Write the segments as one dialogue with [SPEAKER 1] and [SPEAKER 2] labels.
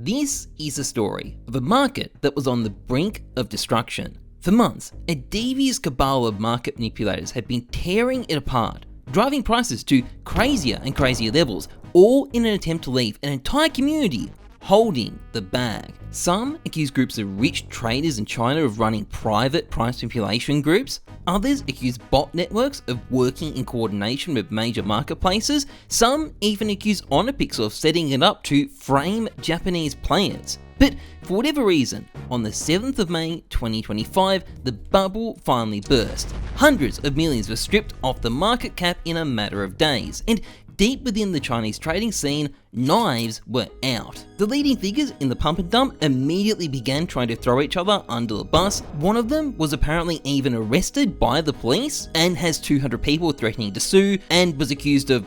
[SPEAKER 1] This is a story of a market that was on the brink of destruction. For months, a devious cabal of market manipulators had been tearing it apart, driving prices to crazier and crazier levels, all in an attempt to leave an entire community holding the bag. Some accuse groups of rich traders in China of running private price manipulation groups. Others accuse bot networks of working in coordination with major marketplaces. Some even accuse Onopixel of setting it up to frame Japanese players. But for whatever reason, on the 7th of May 2025, the bubble finally burst. Hundreds of millions were stripped off the market cap in a matter of days, and deep within the Chinese trading scene, knives were out. The leading figures in the pump and dump immediately began trying to throw each other under the bus. One of them was apparently even arrested by the police and has 200 people threatening to sue, and was accused of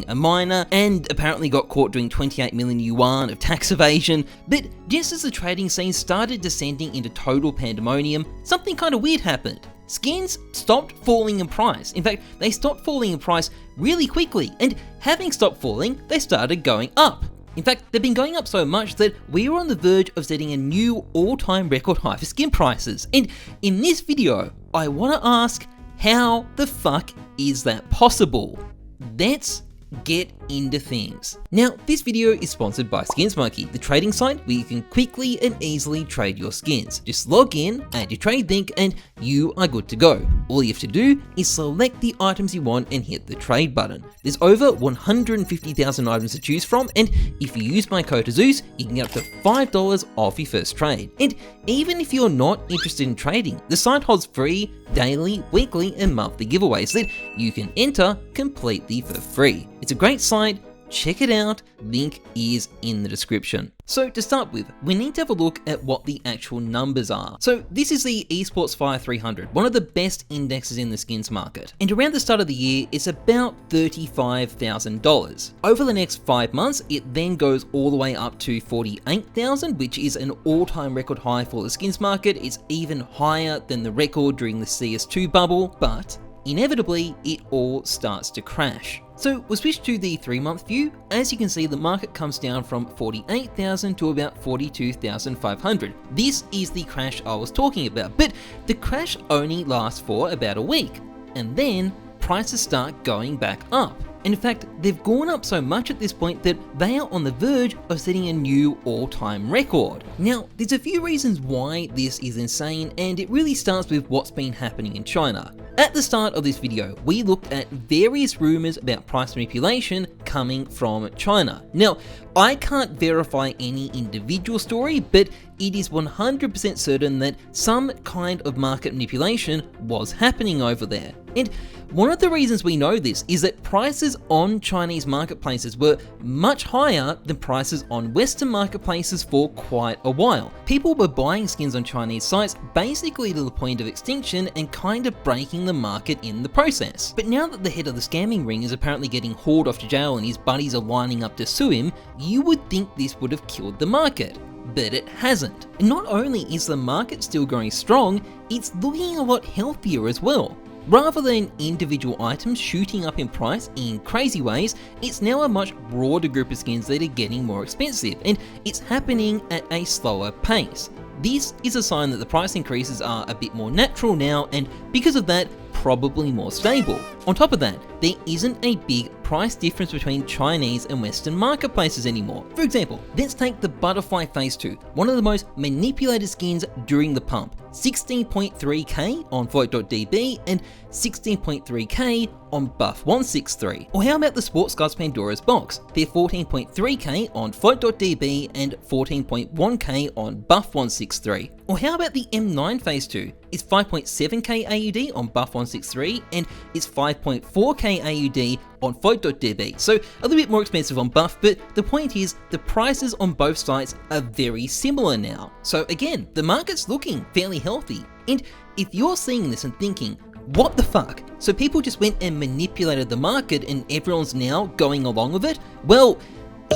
[SPEAKER 1] a minor, and apparently got caught doing 28 million yuan of tax evasion. But just as the trading scene started descending into total pandemonium, something kind of weird happened. Skins stopped falling in price. In fact, they stopped falling in price really quickly, and having stopped falling, they started going up. In fact, they've been going up so much that we were on the verge of setting a new all-time record high for skin prices. And in this video, I want to ask, how the fuck is that possible? Let's get into things. Now, this video is sponsored by SkinsMonkey, the trading site where you can quickly and easily trade your skins. Just log in, add your trade link, and you are good to go. All you have to do is select the items you want and hit the trade button. There's over 150,000 items to choose from, and if you use my code Heyzeus, you can get up to $5 off your first trade. And even if you're not interested in trading, the site holds free, daily, weekly, and monthly giveaways that you can enter completely for free. It's a great site, check it out, link is in the description. So to start with, we need to have a look at what the actual numbers are. So this is the Esports Fire 300, one of the best indexes in the skins market. And around the start of the year, it's about $35,000. Over the next 5 months, it then goes all the way up to 48,000, which is an all-time record high for the skins market. It's even higher than the record during the CS2 bubble, but inevitably, it all starts to crash. So we'll switch to the 3-month view. As you can see, the market comes down from 48,000 to about 42,500. This is the crash I was talking about, but the crash only lasts for about a week, and then prices start going back up. In fact, they've gone up so much at this point that they are on the verge of setting a new all-time record. Now, there's a few reasons why this is insane, and it really starts with what's been happening in China. At the start of this video, we looked at various rumors about price manipulation coming from China. Now, I can't verify any individual story, but it is 100% certain that some kind of market manipulation was happening over there. And one of the reasons we know this is that prices on Chinese marketplaces were much higher than prices on Western marketplaces for quite a while. People were buying skins on Chinese sites basically to the point of extinction and kind of breaking the market in the process. But now that the head of the scamming ring is apparently getting hauled off to jail and his buddies are lining up to sue him, you would think this would have killed the market. But it hasn't. And not only is the market still growing strong, it's looking a lot healthier as well. Rather than individual items shooting up in price in crazy ways, it's now a much broader group of skins that are getting more expensive, and it's happening at a slower pace. This is a sign that the price increases are a bit more natural now, and because of that, probably more stable. On top of that, there isn't a big price difference between Chinese and Western marketplaces anymore. For example, let's take the Butterfly Phase 2, one of the most manipulated skins during the pump. 16.3k on Vote.db and 16.3k on Buff163. Or how about the Sports Guards Pandora's box? They're 14.3k on Vote.db and 14.1k on Buff163. Or how about the M9 Phase 2? It's 5.7k AUD on Buff163 and it's 5.4k AUD on Vote.db. So a little bit more expensive on Buff, but the point is the prices on both sites are very similar now. So again, the market's looking fairly healthy. And if you're seeing this and thinking, what the fuck? So people just went and manipulated the market and everyone's now going along with it? Well,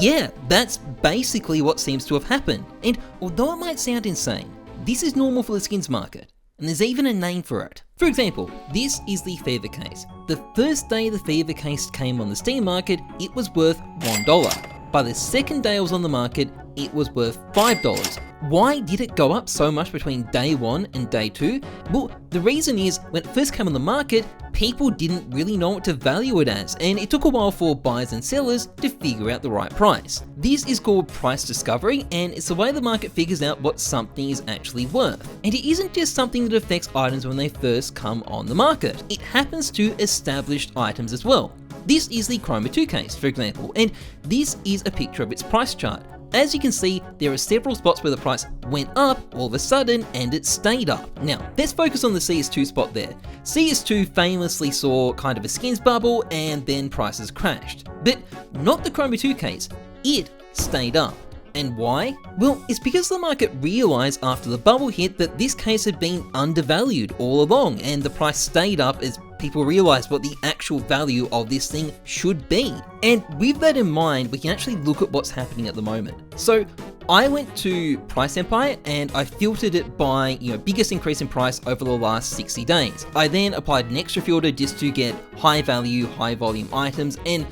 [SPEAKER 1] yeah, that's basically what seems to have happened. And although it might sound insane, this is normal for the skins market. And there's even a name for it. For example, this is the Fever Case. The first day the Fever Case came on the Steam market, it was worth $1. By the second day it was on the market, it was worth $5. Why did it go up so much between day 1 and day 2? Well, the reason is when it first came on the market, people didn't really know what to value it as, and it took a while for buyers and sellers to figure out the right price. This is called price discovery, and it's the way the market figures out what something is actually worth. And it isn't just something that affects items when they first come on the market. It happens to established items as well. This is the Chroma 2 case, for example, and this is a picture of its price chart. As you can see, there are several spots where the price went up all of a sudden and it stayed up. Now, let's focus on the CS2 spot there. CS2 famously saw kind of a skins bubble and then prices crashed. But not the Chroma 2 case, it stayed up. And why? Well, it's because the market realized after the bubble hit that this case had been undervalued all along, and the price stayed up as people realized what the actual value of this thing should be. And with that in mind, we can actually look at what's happening at the moment. So I went to Price Empire and I filtered it by, biggest increase in price over the last 60 days. I then applied an extra filter just to get high value, high volume items, and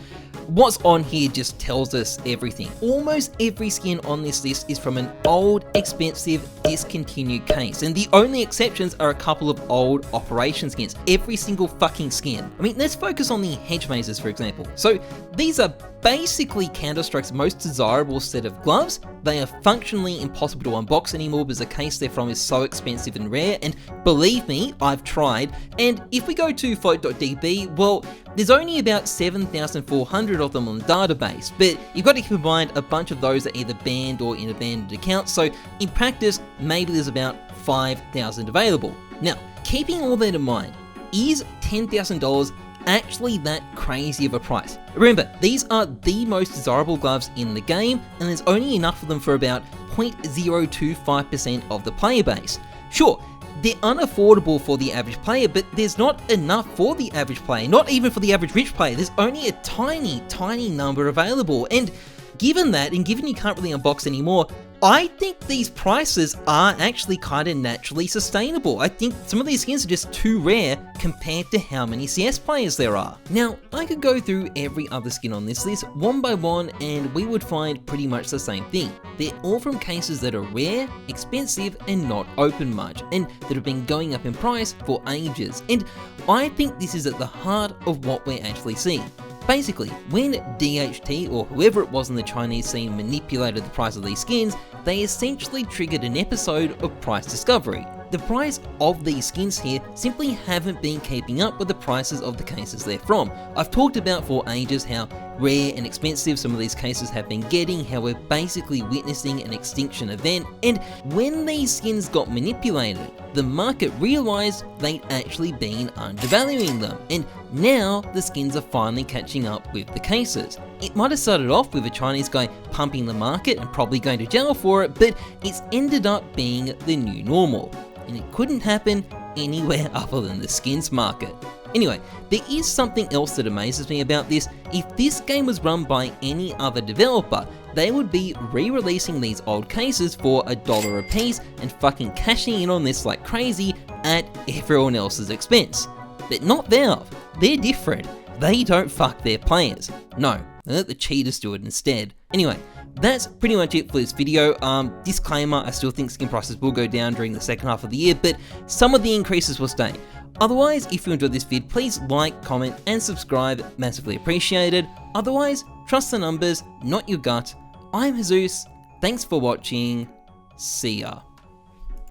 [SPEAKER 1] what's on here just tells us everything. Almost every skin on this list is from an old, expensive, discontinued case, and the only exceptions are a couple of old operation skins. Every single fucking skin. I mean, let's focus on the Heyzeus, for example. So these are basically Counter-Strike's most desirable set of gloves. They are functionally impossible to unbox anymore because the case they're from is so expensive and rare, and believe me, I've tried. And if we go to float.db, well, there's only about 7,400 of them on the database, but you've got to keep in mind a bunch of those are either banned or in abandoned accounts, so in practice, maybe there's about 5,000 available. Now, keeping all that in mind, is $10,000 actually that crazy of a price? Remember, these are the most desirable gloves in the game, and there's only enough of them for about 0.025% of the player base. Sure, they're unaffordable for the average player, but there's not enough for the average player, not even for the average rich player. There's only a tiny, tiny number available, and given that, and given you can't really unbox anymore, I think these prices are actually kind of naturally sustainable. I think some of these skins are just too rare compared to how many CS players there are. Now, I could go through every other skin on this list one by one and we would find pretty much the same thing. They're all from cases that are rare, expensive, and not open much, and that have been going up in price for ages. And I think this is at the heart of what we're actually seeing. Basically, when DHT or whoever it was in the Chinese scene manipulated the price of these skins, they essentially triggered an episode of price discovery. The price of these skins here simply haven't been keeping up with the prices of the cases they're from. I've talked about for ages how rare and expensive some of these cases have been getting, how we're basically witnessing an extinction event, and when these skins got manipulated, the market realized they'd actually been undervaluing them, and now the skins are finally catching up with the cases. It might have started off with a Chinese guy pumping the market and probably going to jail for it, but it's ended up being the new normal. And it couldn't happen anywhere other than the skins market. Anyway, there is something else that amazes me about this. If this game was run by any other developer, they would be re-releasing these old cases for $1 a piece and fucking cashing in on this like crazy at everyone else's expense. But not Valve. They're different. They don't fuck their players. No, they let the cheaters do it instead. Anyway, that's pretty much it for this video. Disclaimer, I still think skin prices will go down during the second half of the year, but some of the increases will stay. Otherwise, if you enjoyed this vid, please like, comment, and subscribe, massively appreciated. Otherwise, trust the numbers, not your gut. I'm Heyzeus, thanks for watching, see ya.